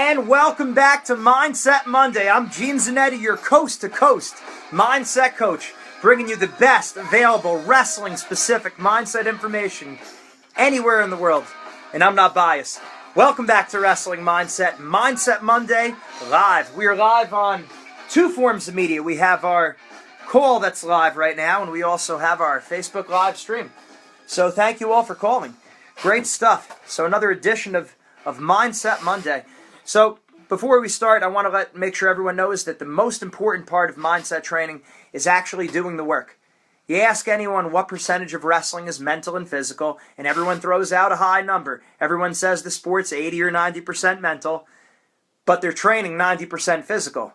And welcome back to Mindset Monday. I'm Gene Zanetti, your coast-to-coast mindset coach, bringing you the best available wrestling-specific mindset information anywhere in the world. And I'm not biased. Welcome back to Wrestling Mindset, Mindset Monday live. We are live on two forms of media. We have our call that's live right now, and we also have our Facebook live stream. So thank you all for calling. Great stuff. So another edition of Mindset Monday. So before we start, I want to make sure everyone knows that the most important part of mindset training is actually doing the work. You ask anyone what percentage of wrestling is mental and physical, and everyone throws out a high number. Everyone says the sport's 80 or 90% mental, but they're training 90% physical.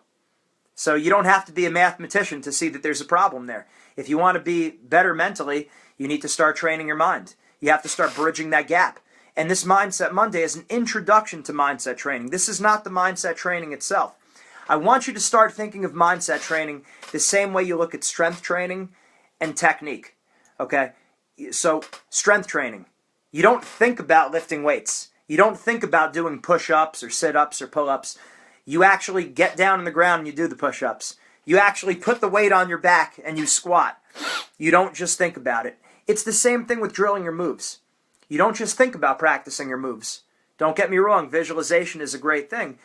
So you don't have to be a mathematician to see that there's a problem there. If you want to be better mentally, you need to start training your mind. You have to start bridging that gap. And this Mindset Monday is an introduction to mindset training. This is not the mindset training itself. I want you to start thinking of mindset training the same way you look at strength training and technique. Okay? So, strength training. You don't think about lifting weights. You don't think about doing push-ups or sit-ups or pull-ups. You actually get down on the ground and you do the push-ups. You actually put the weight on your back and you squat. You don't just think about it. It's the same thing with drilling your moves. You don't just think about practicing your moves. Don't get me wrong, visualization is a great thing,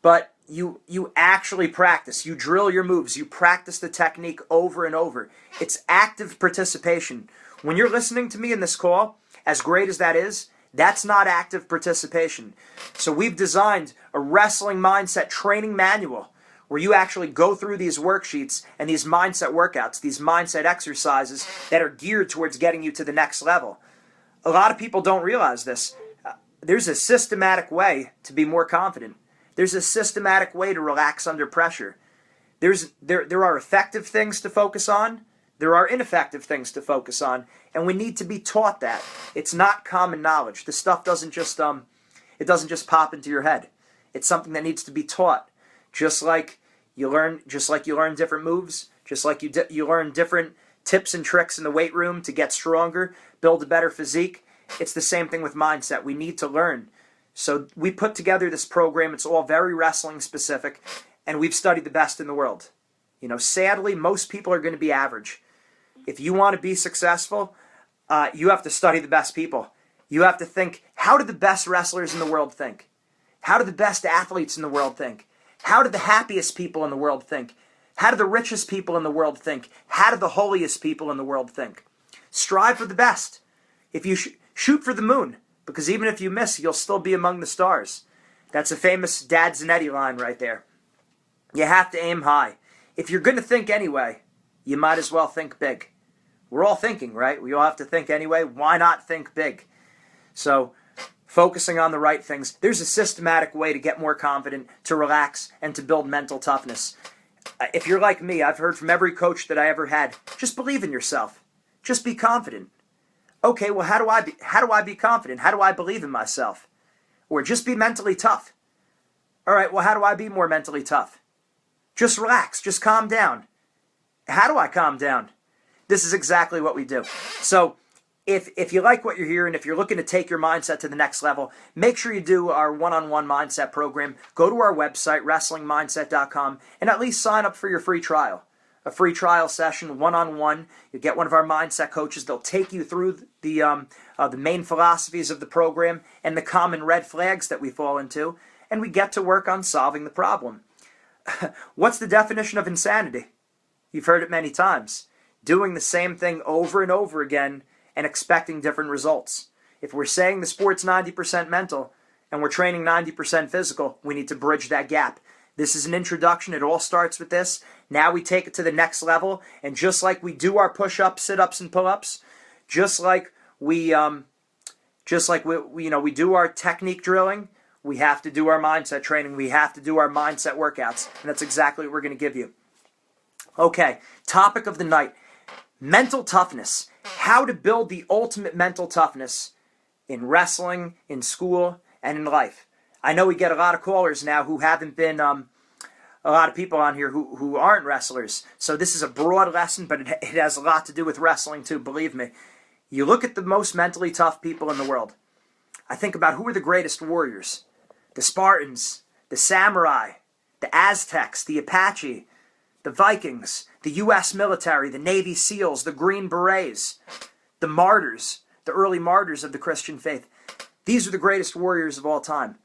but you actually practice. You drill your moves. You practice the technique over and over. It's active participation. When you're listening to me in this call, as great as that is, that's not active participation. So we've designed a wrestling mindset training manual where you actually go through these worksheets and these mindset workouts, these mindset exercises that are geared towards getting you to the next level. A lot of people don't realize this. There's a systematic way to be more confident. There's a systematic way to relax under pressure. There are effective things to focus on. There are ineffective things to focus on. And we need to be taught that. It's not common knowledge. This stuff doesn't just pop into your head. It's something that needs to be taught. Just like you learn different moves, just like you learn different tips and tricks in the weight room to get stronger, build a better physique. It's the same thing with mindset. We need to learn. So we put together this program. It's all very wrestling specific, and we've studied the best in the world. You know, sadly, most people are going to be average. If you want to be successful, you have to study the best people. You have to think, how do the best wrestlers in the world think? How do the best athletes in the world think? How do the happiest people in the world think? How do the richest people in the world think? How do the holiest people in the world think? Strive for the best. If you shoot for the moon, because even if you miss, you'll still be among the stars. That's a famous Dad Zanetti line right there. You have to aim high. If you're going to think anyway, you might as well think big. We're all thinking, right? We all have to think anyway. Why not think big? So, focusing on the right things. There's a systematic way to get more confident, to relax, and to build mental toughness. If you're like me, I've heard from every coach that I ever had, just believe in yourself. Just be confident. Okay, well, how do I be confident? How do I believe in myself? Or just be mentally tough. All right, well, how do I be more mentally tough? Just relax. Just calm down. How do I calm down? This is exactly what we do. So, if you like what you're hearing, if you're looking to take your mindset to the next level, make sure you do our one-on-one mindset program. Go to our website, wrestlingmindset.com, and at least sign up for your free trial. A free trial session, one-on-one. You get one of our mindset coaches. They'll take you through the main philosophies of the program and the common red flags that we fall into, and we get to work on solving the problem. What's the definition of insanity? You've heard it many times. Doing the same thing over and over again and expecting different results. If we're saying the sport's 90% mental and we're training 90% physical, we need to bridge that gap. This is an introduction. It all starts with this. Now we take it to the next level, and just like we do our push-ups, sit-ups, and pull-ups, just like we do our technique drilling, we have to do our mindset training. We have to do our mindset workouts, and that's exactly what we're going to give you. Okay, topic of the night, mental toughness. How to build the ultimate mental toughness in wrestling, in school, and in life. I know we get a lot of callers now who haven't been, a lot of people on here who aren't wrestlers. So this is a broad lesson, but it has a lot to do with wrestling too, believe me. You look at the most mentally tough people in the world. I think about who are the greatest warriors. The Spartans, the samurai, the Aztecs, the Apache, the Vikings, the U.S. military, the Navy SEALs, the Green Berets, the martyrs, the early martyrs of the Christian faith. These are the greatest warriors of all time.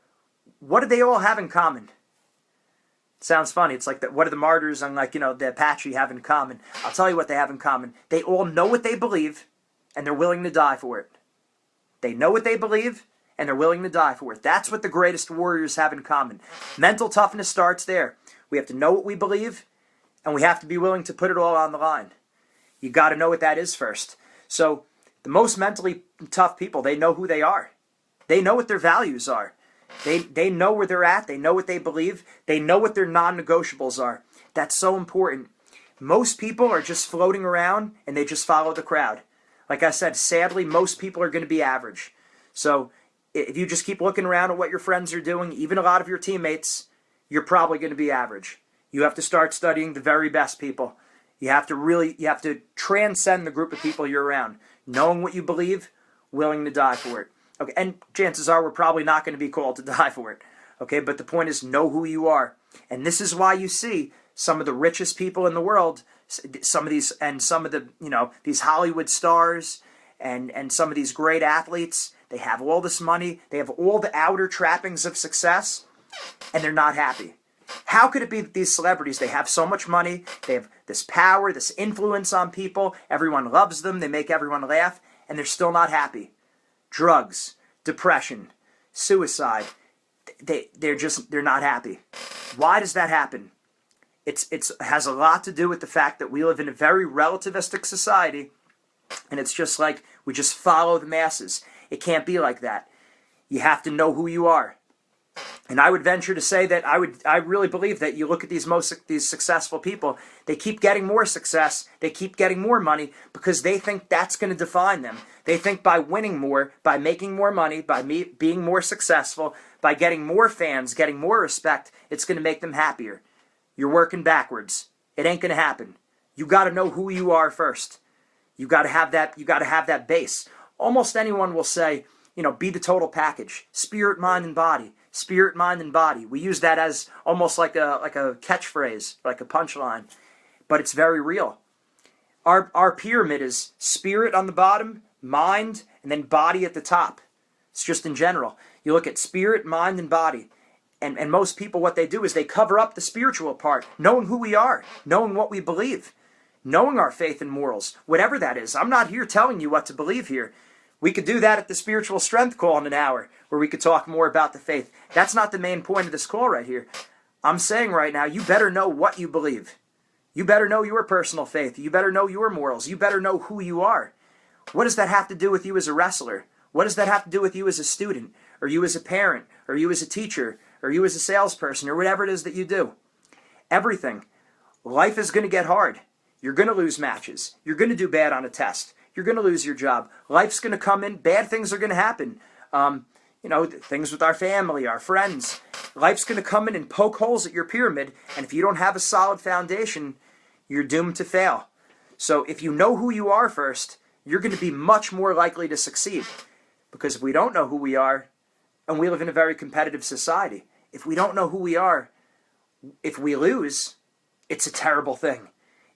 What do they all have in common? It sounds funny. It's like, what do the martyrs and the Apache have in common? I'll tell you what they have in common. They all know what they believe, and they're willing to die for it. They know what they believe, and they're willing to die for it. That's what the greatest warriors have in common. Mental toughness starts there. We have to know what we believe, and we have to be willing to put it all on the line. You got to know what that is first. So the most mentally tough people, they know who they are. They know what their values are. They know where they're at. They know what they believe. They know what their non-negotiables are. That's so important. Most people are just floating around, and they just follow the crowd. Like I said, sadly, most people are going to be average. So if you just keep looking around at what your friends are doing, even a lot of your teammates, you're probably going to be average. You have to start studying the very best people. You have to transcend the group of people you're around. Knowing what you believe, willing to die for it. Okay, and chances are we're probably not going to be called to die for it. Okay, but the point is, know who you are. And this is why you see some of the richest people in the world, some of these Hollywood stars and some of these great athletes, they have all this money, they have all the outer trappings of success, and they're not happy. How could it be that these celebrities, they have so much money, they have this power, this influence on people, everyone loves them, they make everyone laugh, and they're still not happy? Drugs, depression, suicide, they're not happy. Why does that happen? It has a lot to do with the fact that we live in a very relativistic society, and it's just like we just follow the masses. It can't be like that. You have to know who you are. And I would venture to say that I really believe that you look at these successful people, they keep getting more success, they keep getting more money because they think that's going to define them. They think by winning more, by making more money, by being more successful, by getting more fans, getting more respect, it's going to make them happier. You're working backwards. It ain't going to happen. You got to know who you are first. You got to have that base. Almost anyone will say, be the total package. Spirit, mind, and body. Spirit, mind, and body. We use that as almost like a catchphrase, like a punchline. But it's very real. Our pyramid is spirit on the bottom, mind, and then body at the top. It's just in general. You look at spirit, mind, and body. And most people, what they do is they cover up the spiritual part, knowing who we are, knowing what we believe, knowing our faith and morals, whatever that is. I'm not here telling you what to believe here. We could do that at the spiritual strength call in an hour, where we could talk more about the faith. That's not the main point of this call right here. I'm saying right now, you better know what you believe. You better know your personal faith. You better know your morals. You better know who you are. What does that have to do with you as a wrestler? What does that have to do with you as a student, or you as a parent, or you as a teacher, or you as a salesperson, or whatever it is that you do? Everything. Life is going to get hard. You're going to lose matches. You're going to do bad on a test. You're going to lose your job. Life's going to come in. Bad things are going to happen. Things with our family, our friends. Life's going to come in and poke holes at your pyramid, and if you don't have a solid foundation, you're doomed to fail. So if you know who you are first, you're going to be much more likely to succeed. Because if we don't know who we are, and we live in a very competitive society, if we don't know who we are, if we lose, it's a terrible thing.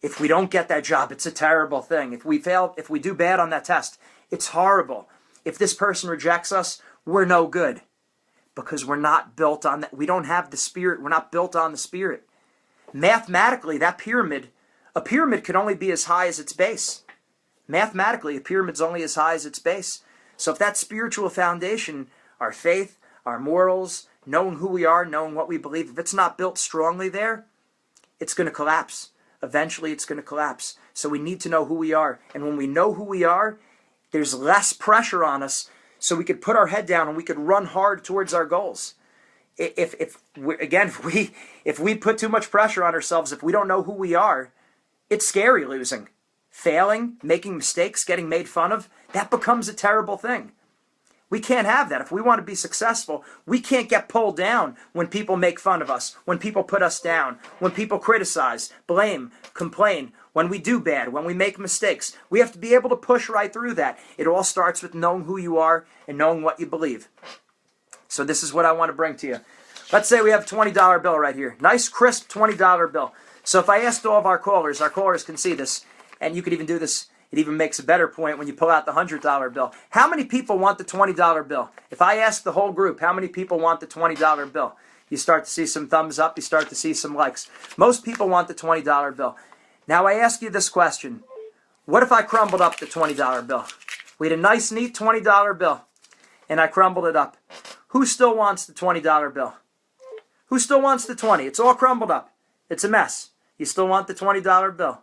If we don't get that job, it's a terrible thing. If we fail, if we do bad on that test, it's horrible. If this person rejects us, we're no good. Because we're not built on that. We don't have the spirit. We're not built on the spirit. Mathematically, a pyramid can only be as high as its base. Mathematically, a pyramid's only as high as its base. So if that spiritual foundation, our faith, our morals, knowing who we are, knowing what we believe, if it's not built strongly there, it's going to collapse. Eventually, it's going to collapse. So we need to know who we are. And when we know who we are, there's less pressure on us, so we could put our head down and we could run hard towards our goals. If we put too much pressure on ourselves, if we don't know who we are, it's scary losing. Failing, making mistakes, getting made fun of, that becomes a terrible thing. We can't have that. If we want to be successful, we can't get pulled down when people make fun of us, when people put us down, when people criticize, blame, complain, when we do bad, when we make mistakes. We have to be able to push right through that. It all starts with knowing who you are and knowing what you believe. So this is what I want to bring to you. Let's say we have a $20 bill right here. Nice, crisp $20 bill. So if I asked all of our callers can see this, and you could even do this. It even makes a better point when you pull out the $100 bill. How many people want the $20 bill? If I ask the whole group, how many people want the $20 bill? You start to see some thumbs up. You start to see some likes. Most people want the $20 bill. Now I ask you this question. What if I crumbled up the $20 bill? We had a nice, neat $20 bill, and I crumbled it up. Who still wants the $20 bill? Who still wants the 20? It's all crumbled up. It's a mess. You still want the $20 bill?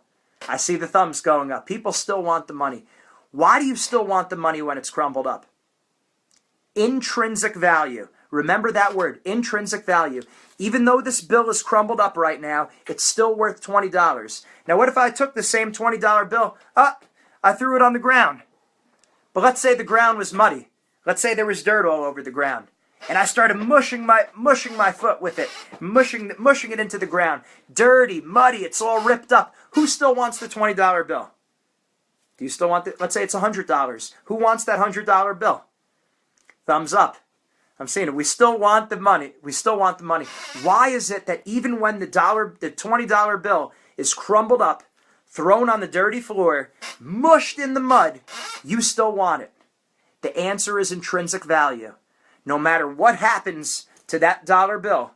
I see the thumbs going up. People still want the money. Why do you still want the money when it's crumbled up? Intrinsic value. Remember that word, intrinsic value. Even though this bill is crumbled up right now, it's still worth $20. Now, what if I took the same $20 bill, I threw it on the ground. But let's say the ground was muddy. Let's say there was dirt all over the ground. And I started mushing my foot with it, mushing it into the ground. Dirty, muddy, it's all ripped up. Who still wants the $20 bill? Do you still want it? Let's say it's $100. Who wants that $100 bill? Thumbs up. I'm saying it. We still want the money. We still want the money. Why is it that even when the $20 bill is crumbled up, thrown on the dirty floor, mushed in the mud, you still want it? The answer is intrinsic value. No matter what happens to that dollar bill,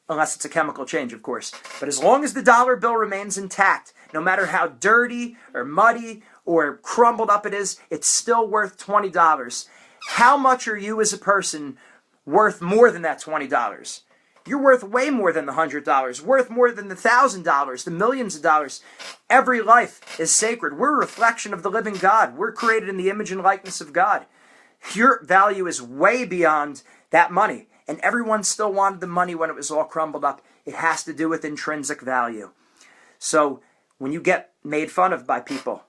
unless it's a chemical change, of course, but as long as the dollar bill remains intact, no matter how dirty or muddy or crumbled up it is, it's still worth $20. How much are you as a person worth more than that $20? You're worth way more than the $100, worth more than the $1,000, the millions of dollars. Every life is sacred. We're a reflection of the living God. We're created in the image and likeness of God. Your value is way beyond that money. And everyone still wanted the money when it was all crumbled up. It has to do with intrinsic value. So when you get made fun of by people,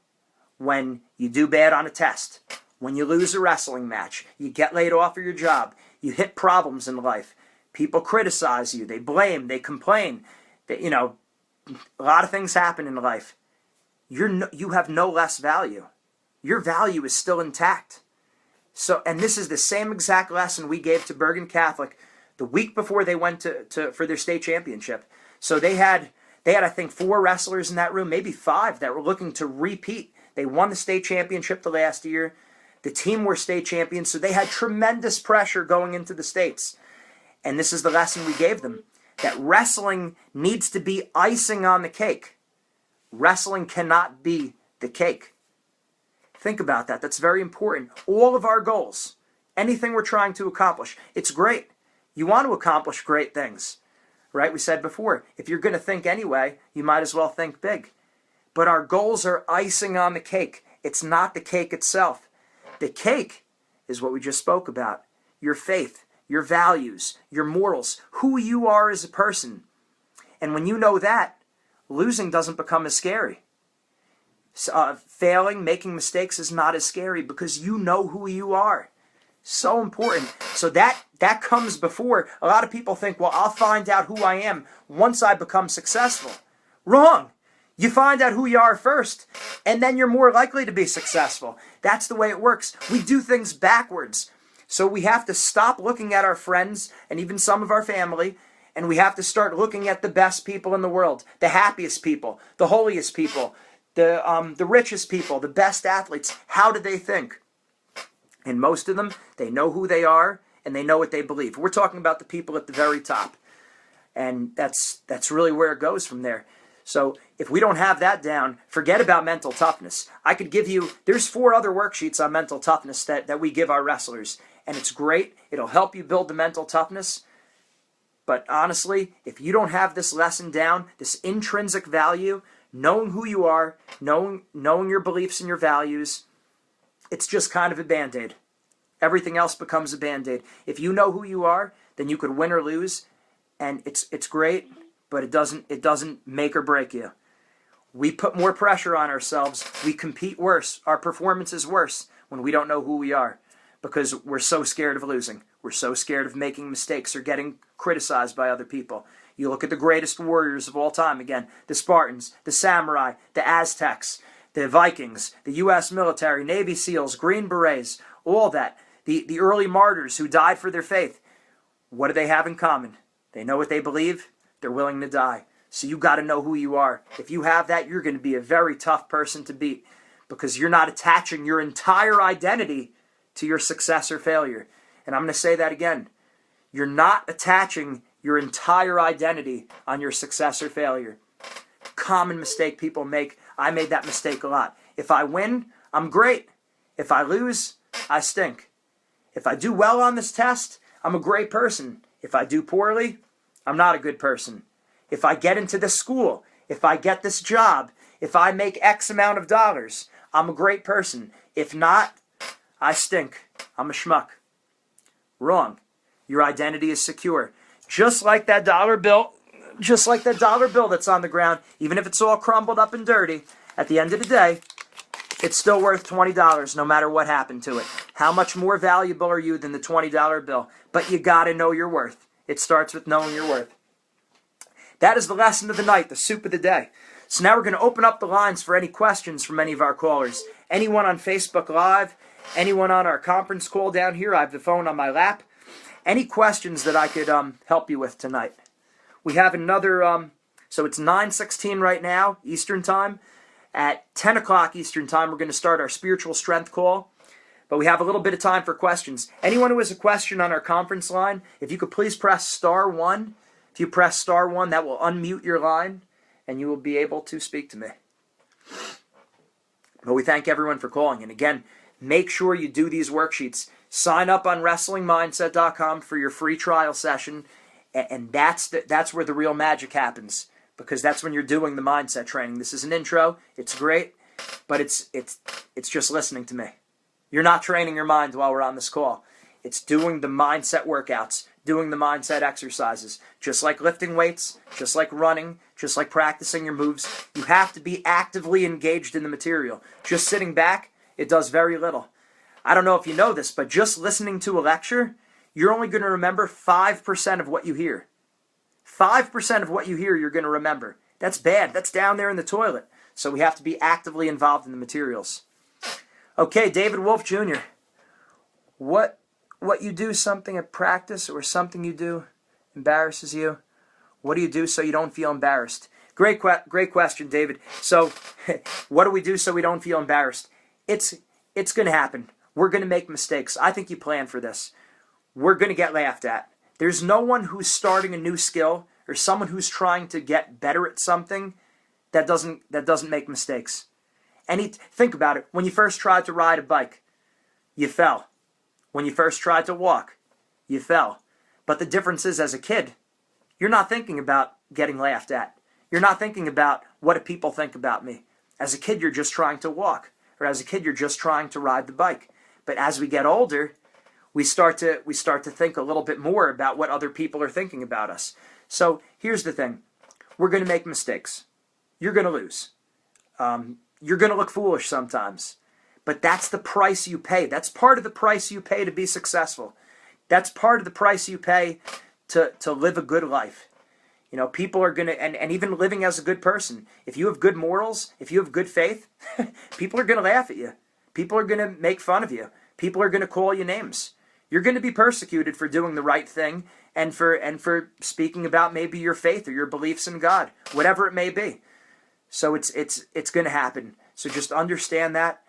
when you do bad on a test, when you lose a wrestling match, you get laid off of your job, you hit problems in life, people criticize you, they blame, they complain, a lot of things happen in life. You have no less value. Your value is still intact. So, and this is the same exact lesson we gave to Bergen Catholic the week before they went for their state championship. So they had I think 4 wrestlers in that room, maybe 5, that were looking to repeat. They won the state championship the last year. The team were state champions, so they had tremendous pressure going into the states. And this is the lesson we gave them, that wrestling needs to be icing on the cake. Wrestling cannot be the cake. Think about that. That's very important. All of our goals, anything we're trying to accomplish, it's great. You want to accomplish great things, right? We said before, if you're going to think anyway, you might as well think big. But our goals are icing on the cake. It's not the cake itself. The cake is what we just spoke about. Your faith, your values, your morals, who you are as a person. And when you know that, losing doesn't become as scary. Failing, making mistakes is not as scary because you know who you are. So important. So that comes before. A lot of people think, well, I'll find out who I am once I become successful. Wrong. You find out who you are first, and then you're more likely to be successful. That's the way it works. We do things backwards. So we have to stop looking at our friends and even some of our family, and we have to start looking at the best people in the world, the happiest people, the holiest people, the richest people, the best athletes. How do they think? And most of them, they know who they are, and they know what they believe. We're talking about the people at the very top. And that's really where it goes from there. So if we don't have that down, forget about mental toughness. I could give you, there's 4 other worksheets on mental toughness that we give our wrestlers. And it's great. It'll help you build the mental toughness. But honestly, if you don't have this lesson down, this intrinsic value, knowing who you are, knowing your beliefs and your values, it's just kind of a Band-Aid. Everything else becomes a Band-Aid. If you know who you are, then you could win or lose, and it's great, but it doesn't make or break you. We put more pressure on ourselves. We compete worse. Our performance is worse when we don't know who we are because we're so scared of losing. We're so scared of making mistakes or getting criticized by other people. You look at the greatest warriors of all time, again, the Spartans, the samurai, the Aztecs, the Vikings, the U.S. military, Navy SEALs, Green Berets, all that. The early martyrs who died for their faith. What do they have in common? They know what they believe. They're willing to die. So you got to know who you are. If you have that, you're going to be a very tough person to beat because you're not attaching your entire identity to your success or failure. And I'm going to say that again. You're not attaching your entire identity on your success or failure. Common mistake people make. I made that mistake a lot. If I win, I'm great. If I lose, I stink. If I do well on this test, I'm a great person. If I do poorly, I'm not a good person. If I get into this school, if I get this job, if I make X amount of dollars, I'm a great person. If not, I stink. I'm a schmuck. Wrong. Your identity is secure. Just like that dollar bill, that's on the ground, even if it's all crumbled up and dirty, at the end of the day, it's still worth $20 no matter what happened to it. How much more valuable are you than the $20 bill? But you got to know your worth. It starts with knowing your worth. That is the lesson of the night, the soup of the day. So now we're going to open up the lines for any questions from any of our callers. Anyone on Facebook Live, anyone on our conference call down here, I have the phone on my lap. Any questions that I could help you with tonight? We have another, so it's 9:16 right now, Eastern Time. At 10 o'clock Eastern Time, we're going to start our spiritual strength call. But we have a little bit of time for questions. Anyone who has a question on our conference line, if you could please press *1. If you press *1, that will unmute your line, and you will be able to speak to me. But we thank everyone for calling. And again, make sure you do these worksheets. Sign up on WrestlingMindset.com for your free trial session, and that's where the real magic happens, because that's when you're doing the mindset training. This is an intro. It's great, but it's just listening to me. You're not training your mind while we're on this call. It's doing the mindset workouts, doing the mindset exercises, just like lifting weights, just like running, just like practicing your moves. You have to be actively engaged in the material. Just sitting back, it does very little. I don't know if you know this, but just listening to a lecture, you're only going to remember 5% of what you hear. 5% of what you hear, you're going to remember. That's bad. That's down there in the toilet. So we have to be actively involved in the materials. Okay, David Wolf Jr., what you do something at practice or something you do embarrasses you? What do you do so you don't feel embarrassed? Great question, David. So what do we do so we don't feel embarrassed? It's going to happen. We're going to make mistakes. I think you plan for this. We're going to get laughed at. There's no one who's starting a new skill or someone who's trying to get better at something that doesn't make mistakes. Think about it. When you first tried to ride a bike, you fell. When you first tried to walk, you fell. But the difference is, as a kid, you're not thinking about getting laughed at. You're not thinking about what do people think about me. As a kid, you're just trying to walk. Or as a kid, you're just trying to ride the bike. But as we get older, we start to think a little bit more about what other people are thinking about us. So here's the thing. We're going to make mistakes. You're going to lose. You're going to look foolish sometimes. But that's the price you pay. That's part of the price you pay to be successful. That's part of the price you pay to live a good life. You know, people are going to, and even living as a good person, if you have good morals, if you have good faith, people are going to laugh at you. People are going to make fun of you. People are going to call you names. You're going to be persecuted for doing the right thing and for speaking about maybe your faith or your beliefs in God, whatever it may be. So it's going to happen. So just understand that,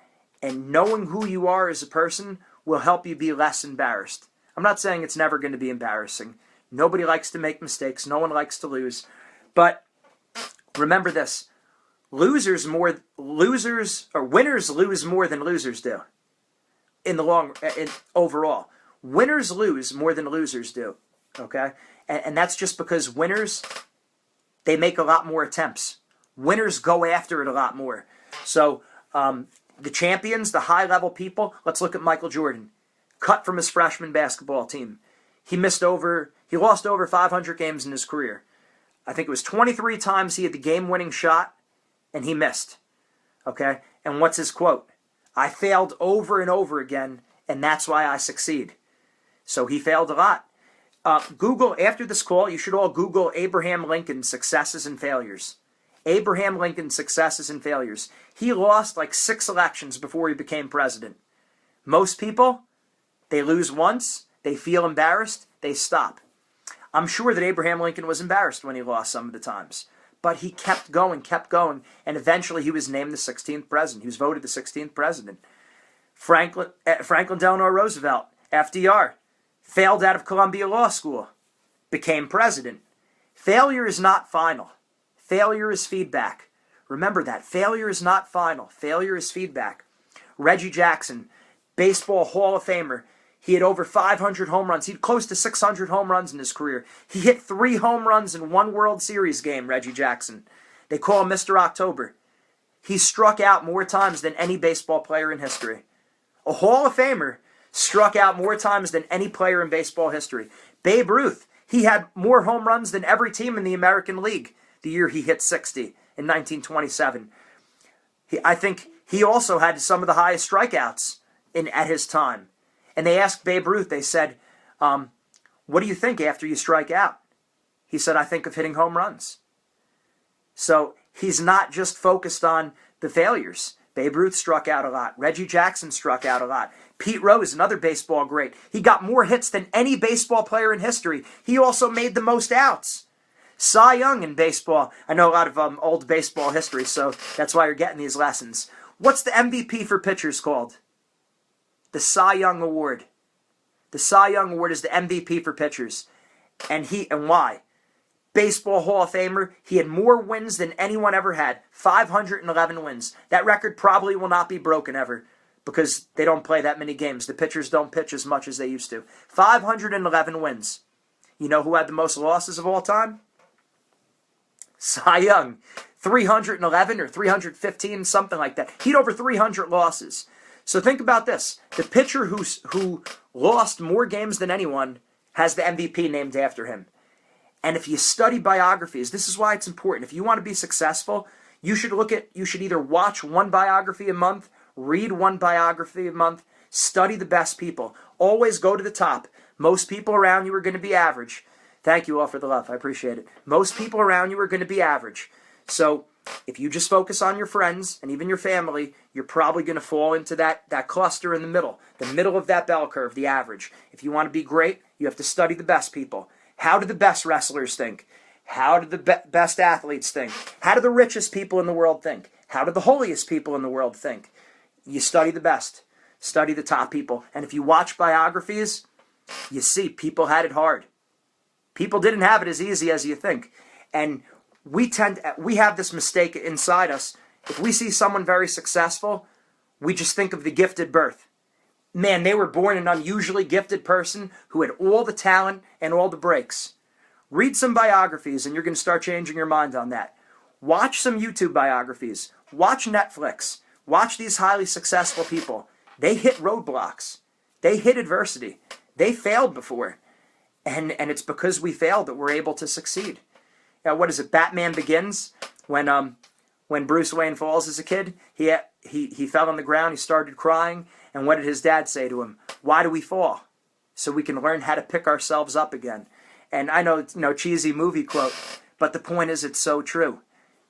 and knowing who you are as a person will help you be less embarrassed. I'm not saying it's never going to be embarrassing. Nobody likes to make mistakes. No one likes to lose. But remember this. Winners lose more than losers do. Overall. Winners lose more than losers do. Okay? And that's just because winners, they make a lot more attempts. Winners go after it a lot more. So, the champions, the high-level people, let's look at Michael Jordan. Cut from his freshman basketball team. He lost over 500 games in his career. I think it was 23 times he had the game-winning shot, and he missed. Okay? And what's his quote? I failed over and over again, and that's why I succeed. So he failed a lot. Google, after this call, you should all Google Abraham Lincoln's successes and failures. Abraham Lincoln's successes and failures. He lost like 6 elections before he became president. Most people, they lose once, they feel embarrassed, they stop. I'm sure that Abraham Lincoln was embarrassed when he lost some of the times. But he kept going, and eventually he was named the 16th president. He was voted the 16th president. Franklin Delano Roosevelt, FDR, failed out of Columbia Law School, became president. Failure is not final. Failure is feedback. Remember that. Failure is not final. Failure is feedback. Reggie Jackson, Baseball Hall of Famer. He had over 500 home runs. He had close to 600 home runs in his career. He hit 3 home runs in 1 World Series game, Reggie Jackson. They call him Mr. October. He struck out more times than any baseball player in history. A Hall of Famer struck out more times than any player in baseball history. Babe Ruth, he had more home runs than every team in the American League the year he hit 60 in 1927. I think he also had some of the highest strikeouts at his time. And they asked Babe Ruth, they said, what do you think after you strike out? He said, I think of hitting home runs. So he's not just focused on the failures. Babe Ruth struck out a lot. Reggie Jackson struck out a lot. Pete Rose, another baseball great. He got more hits than any baseball player in history. He also made the most outs. Cy Young in baseball. I know a lot of old baseball history, so that's why you're getting these lessons. What's the MVP for pitchers called? The Cy Young Award. The Cy Young Award is the MVP for pitchers. And why? Baseball Hall of Famer. He had more wins than anyone ever had. 511 wins. That record probably will not be broken ever because they don't play that many games. The pitchers don't pitch as much as they used to. 511 wins. You know who had the most losses of all time? Cy Young. 311 or 315, something like that. He had over 300 losses. So think about this. The pitcher who lost more games than anyone has the MVP named after him. And if you study biographies, this is why it's important. If you want to be successful, you should either watch one biography a month, read one biography a month, study the best people. Always go to the top. Most people around you are going to be average. Thank you all for the love. I appreciate it. Most people around you are going to be average. So if you just focus on your friends and even your family, you're probably going to fall into that cluster in the middle of that bell curve, the average. If you want to be great, you have to study the best people. How do the best wrestlers think? How do the best athletes think? How do the richest people in the world think? How do the holiest people in the world think? You study the best. Study the top people. And if you watch biographies, you see people had it hard. People didn't have it as easy as you think. And we have this mistake inside us. If we see someone very successful, we just think of the gifted birth. Man, they were born an unusually gifted person who had all the talent and all the breaks. Read some biographies and you're going to start changing your mind on that. Watch some YouTube biographies. Watch Netflix. Watch these highly successful people. They hit roadblocks. They hit adversity. They failed before. And it's because we failed that we're able to succeed. Now, what is it? Batman Begins? When Bruce Wayne falls as a kid, he fell on the ground, he started crying, and what did his dad say to him? Why do we fall? So we can learn how to pick ourselves up again. And I know it's cheesy movie quote, but the point is it's so true.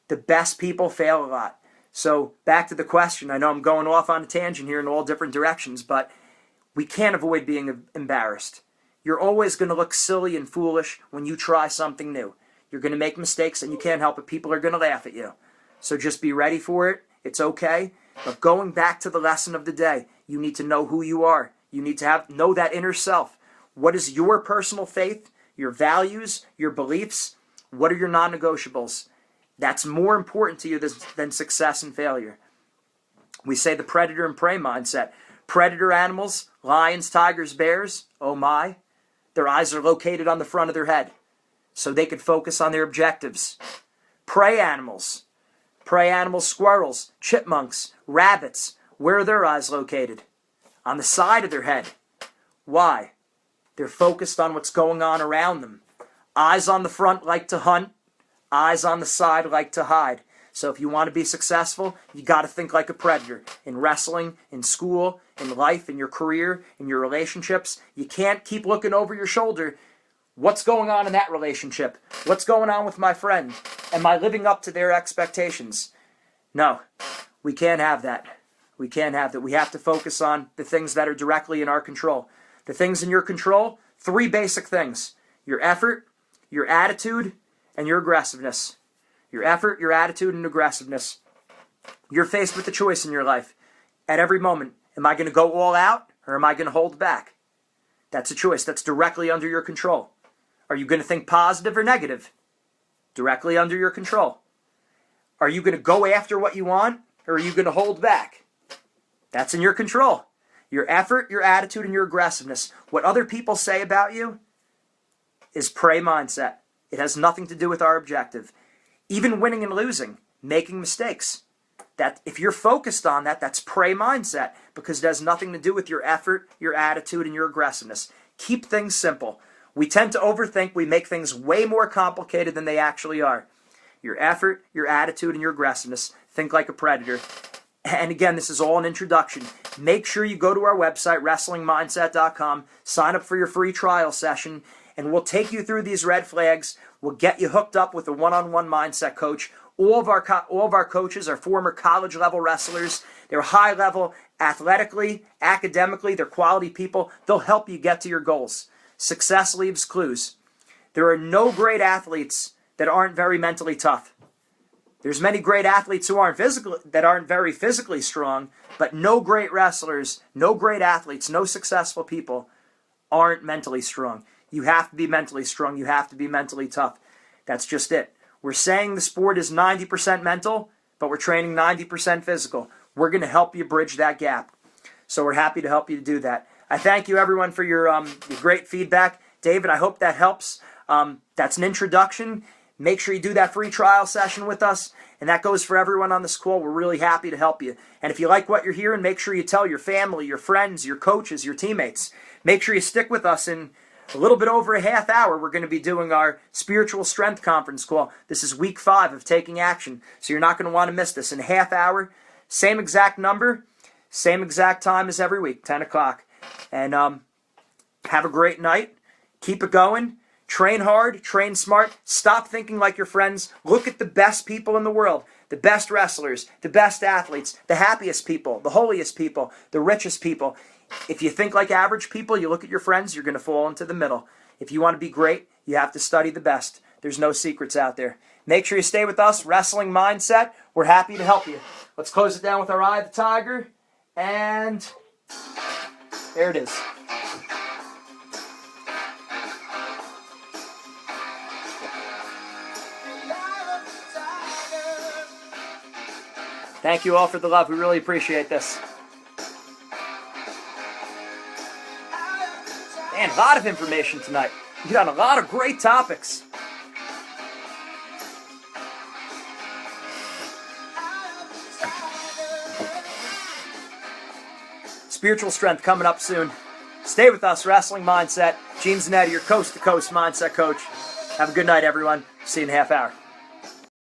The best people fail a lot. So back to the question. I know I'm going off on a tangent here in all different directions, but we can't avoid being embarrassed. You're always going to look silly and foolish when you try something new. You're going to make mistakes and you can't help it. People are going to laugh at you. So just be ready for it. It's okay. But going back to the lesson of the day, you need to know who you are. You need to know that inner self. What is your personal faith, your values, your beliefs? What are your non-negotiables? That's more important to you than success and failure. We say the predator and prey mindset. Predator animals, lions, tigers, bears, oh my, their eyes are located on the front of their head so they could focus on their objectives. Prey animals, squirrels, chipmunks, rabbits, where are their eyes located? On the side of their head. Why? They're focused on what's going on around them. Eyes on the front like to hunt. Eyes on the side like to hide. So if you want to be successful, you got to think like a predator. In wrestling, in school, in life, in your career, in your relationships. You can't keep looking over your shoulder. What's going on in that relationship? What's going on with my friend? Am I living up to their expectations? No, we can't have that. We can't have that. We have to focus on the things that are directly in our control. The things in your control, 3 basic things. Your effort, your attitude, and your aggressiveness. Your effort, your attitude, and aggressiveness. You're faced with a choice in your life at every moment. Am I going to go all out, or am I going to hold back? That's a choice. That's directly under your control. Are you going to think positive or negative? Directly under your control. Are you going to go after what you want, or are you going to hold back? That's in your control. Your effort, your attitude, and your aggressiveness. What other people say about you is prey mindset. It has nothing to do with our objective. Even winning and losing, making mistakes. That if you're focused on that, that's prey mindset, because it has nothing to do with your effort, your attitude, and your aggressiveness. Keep things simple. We tend to overthink. We make things way more complicated than they actually are. Your effort, your attitude, and your aggressiveness. Think like a predator. And again, this is all an introduction. Make sure you go to our website, wrestlingmindset.com, sign up for your free trial session, and we'll take you through these red flags. We'll get you hooked up with a one-on-one mindset coach. All of our coaches are former college-level wrestlers. They're high-level athletically, academically. They're quality people. They'll help you get to your goals. Success leaves clues. There are no great athletes that aren't very mentally tough. There's many great athletes who aren't very physically strong, but no great wrestlers, no great athletes, no successful people aren't mentally strong. You have to be mentally strong. You have to be mentally tough. That's just it. We're saying the sport is 90% mental, but we're training 90% physical. We're going to help you bridge that gap. So we're happy to help you do that. I thank you, everyone, for your great feedback. David, I hope that helps. That's an introduction. Make sure you do that free trial session with us. And that goes for everyone on this call. We're really happy to help you. And if you like what you're hearing, make sure you tell your family, your friends, your coaches, your teammates. Make sure you stick with us. In a little bit over a half hour, we're going to be doing our Spiritual Strength Conference call. This is week 5 of Taking Action. So you're not going to want to miss this. In a half hour, same exact number, same exact time as every week, 10 o'clock. And have a great night. Keep it going. Train hard, train smart, stop thinking like your friends. Look at the best people in the world, the best wrestlers, the best athletes, the happiest people, the holiest people, the richest people. If you think like average people, you look at your friends, you're going to fall into the middle. If you want to be great, you have to study the best. There's no secrets out there. Make sure you stay with us, Wrestling Mindset. We're happy to help you. Let's close it down with our Eye of the Tiger. And there it is. Thank you all for the love. We really appreciate this. Man, a lot of information tonight. We got a lot of great topics. Spiritual strength coming up soon. Stay with us, Wrestling Mindset. Gene Zanetti, your coast-to-coast mindset coach. Have a good night, everyone. See you in a half hour.